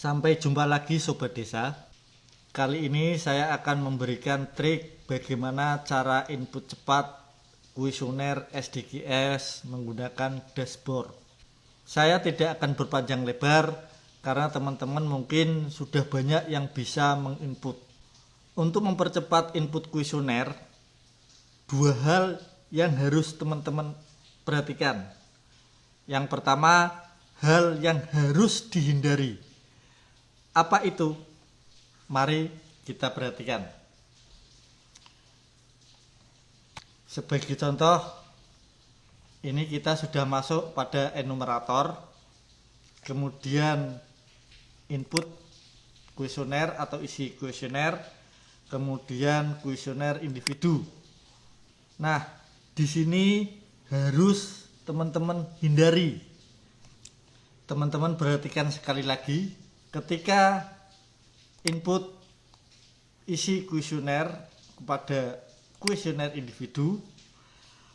Sampai jumpa lagi Sobat Desa. Kali ini saya akan memberikan trik bagaimana cara input cepat kuesioner SDGs menggunakan dashboard. Saya tidak akan berpanjang lebar karena teman-teman mungkin sudah banyak yang bisa menginput. Untuk mempercepat input kuesioner, dua hal yang harus teman-teman perhatikan. Yang pertama, hal yang harus dihindari. Apa itu? Mari kita perhatikan. Sebagai contoh, ini kita sudah masuk pada enumerator, kemudian input kuesioner atau isi kuesioner, kemudian kuesioner individu. Nah, di sini harus teman-teman hindari. Teman-teman perhatikan sekali lagi, ketika input isi kuesioner kepada kuesioner individu,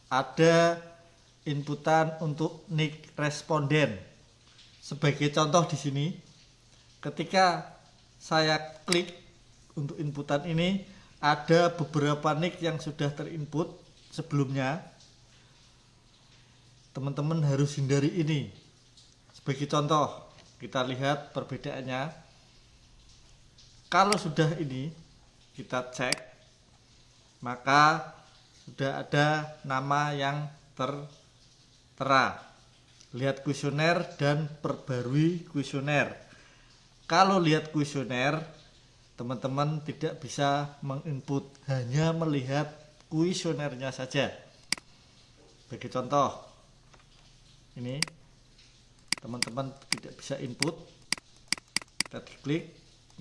ada inputan untuk nick responden. Sebagai contoh di sini, ketika saya klik untuk inputan ini, ada beberapa nick yang sudah terinput sebelumnya. Teman-teman harus hindari ini. Sebagai contoh, kita lihat perbedaannya. Kalau sudah ini kita cek, maka sudah ada nama yang tertera. Lihat kuesioner dan perbarui kuesioner. Kalau lihat kuesioner, teman-teman tidak bisa menginput, hanya melihat kuesionernya saja. Bagi contoh, ini teman-teman tidak bisa input, kita klik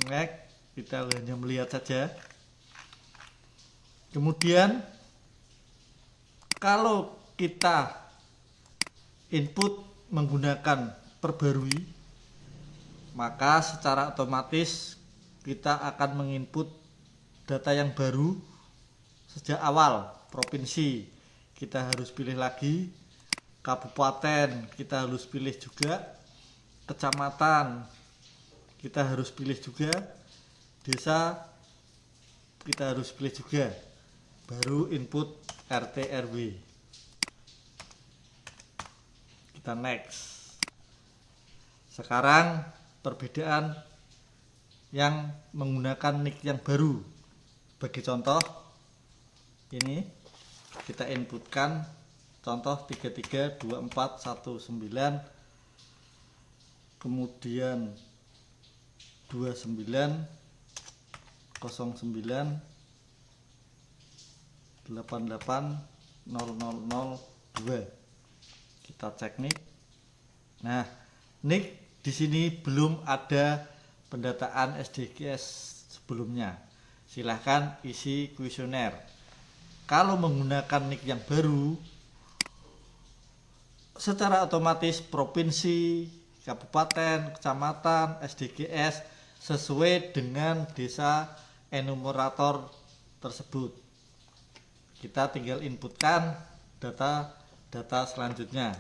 next, kita hanya melihat saja. Kemudian kalau kita input menggunakan perbarui, maka secara otomatis kita akan menginput data yang baru sejak awal. Provinsi kita harus pilih lagi, kabupaten kita harus pilih juga, kecamatan kita harus pilih juga, desa kita harus pilih juga, baru input RT RW. Kita next. Sekarang perbedaan yang menggunakan nick yang baru. Bagi contoh, ini kita inputkan contoh 332419, kemudian 2909880002. Kita cek nick. Nah, nick di sini belum ada pendataan SDGs sebelumnya. Silahkan isi kuesioner. Kalau menggunakan nick yang baru, secara otomatis provinsi, kabupaten, kecamatan, SDGs sesuai dengan desa enumerator tersebut. Kita tinggal inputkan data selanjutnya.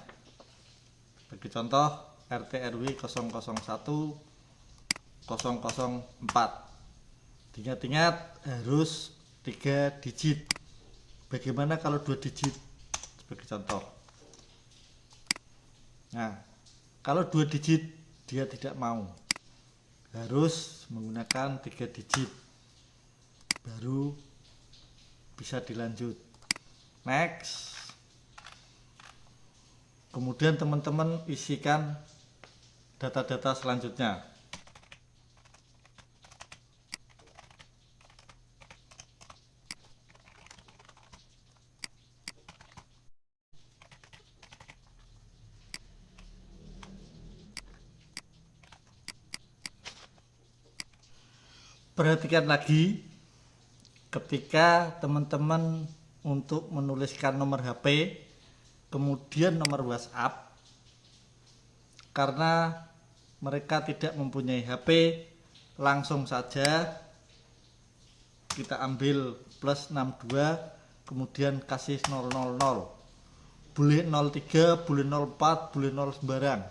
Bagi contoh RT RW 001 004. Ingat-ingat harus 3 digit. Bagaimana kalau 2 digit? Sebagai contoh. Nah, kalau 2 digit dia tidak mau, harus menggunakan 3 digit, baru bisa dilanjut. Next. Kemudian teman-teman isikan data-data selanjutnya. Perhatikan lagi ketika teman-teman untuk menuliskan nomor HP, kemudian nomor WhatsApp, karena mereka tidak mempunyai HP, langsung saja kita ambil plus 62, kemudian kasih 000. Boleh 03, boleh 04, boleh 0 sembarang,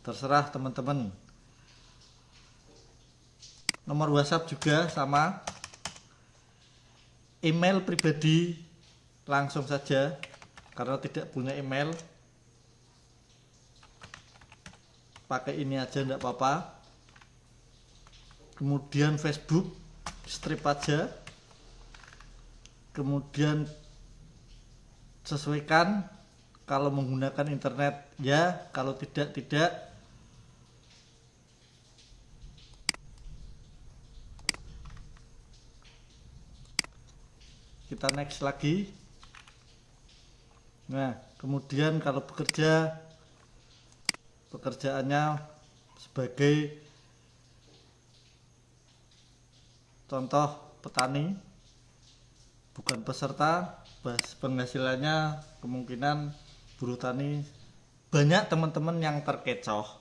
terserah teman-teman. Nomor WhatsApp juga sama. Email pribadi langsung saja, karena tidak punya email pakai ini aja enggak apa-apa. Kemudian Facebook strip aja, kemudian sesuaikan. Kalau menggunakan internet ya, kalau tidak tidak. Kita next lagi. Nah, kemudian kalau pekerjaannya sebagai contoh petani, bukan peserta. Penghasilannya kemungkinan buruh tani. Banyak teman-teman yang terkecoh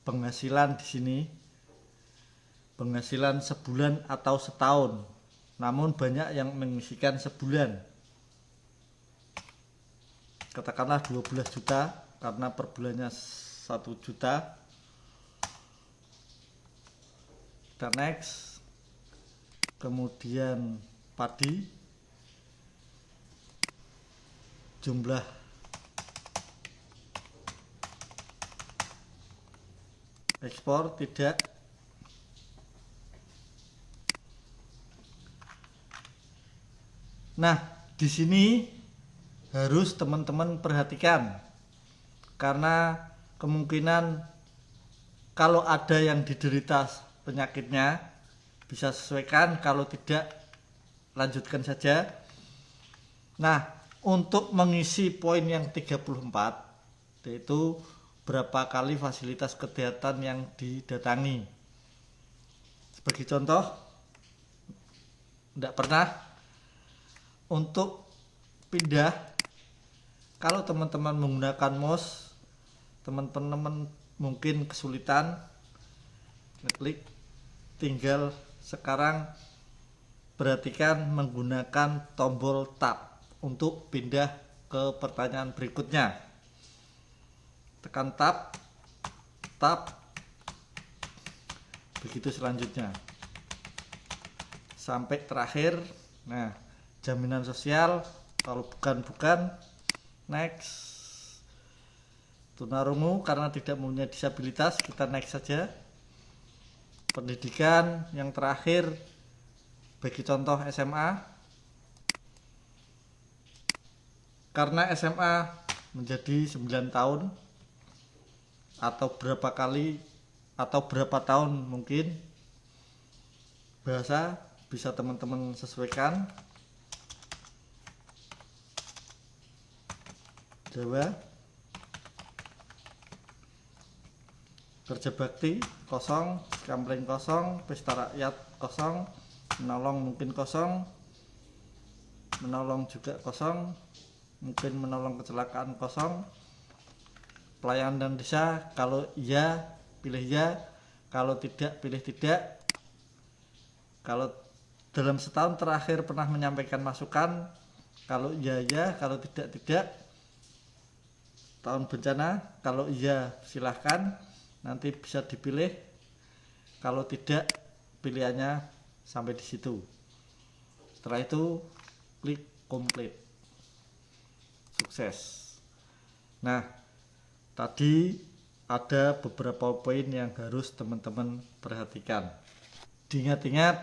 penghasilan di sini, penghasilan sebulan atau setahun, namun banyak yang mengisikan sebulan, katakanlah 12 juta karena per bulannya 1 juta. Kita next. Kemudian padi, jumlah ekspor tidak. Nah, di sini harus teman-teman perhatikan, karena kemungkinan kalau ada yang diderita penyakitnya bisa sesuaikan, kalau tidak lanjutkan saja. Nah, untuk mengisi poin yang 34, yaitu berapa kali fasilitas kesehatan yang didatangi. Sebagai contoh, tidak pernah. Untuk pindah, kalau teman-teman menggunakan mouse, teman-teman mungkin kesulitan ngeklik, tinggal sekarang perhatikan menggunakan tombol tab untuk pindah ke pertanyaan berikutnya. Tekan tab, begitu selanjutnya sampai terakhir. Nah, jaminan sosial, kalau bukan, next. Tunarungu karena tidak mempunyai disabilitas, kita next saja. Pendidikan yang terakhir, bagi contoh SMA, karena SMA menjadi 9 tahun atau berapa kali atau berapa tahun mungkin. Bahasa bisa teman-teman sesuaikan. Jawa, kerja bakti kosong, kampling kosong, pesta rakyat kosong, menolong mungkin kosong, menolong juga kosong, mungkin menolong kecelakaan kosong. Pelayanan dan desa, kalau iya pilih ya, kalau tidak pilih tidak. Kalau dalam setahun terakhir pernah menyampaikan masukan, kalau iya ya, kalau tidak tidak. Tahun bencana, kalau iya silahkan, nanti bisa dipilih. Kalau tidak, pilihannya sampai di situ. Setelah itu klik complete. Sukses. Nah, tadi ada beberapa poin yang harus teman-teman perhatikan. Diingat-ingat,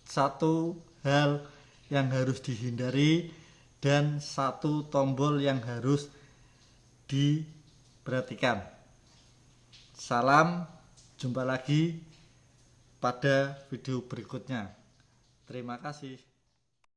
satu hal yang harus dihindari dan satu tombol yang harus diperhatikan. Salam, jumpa lagi pada video berikutnya. Terima kasih.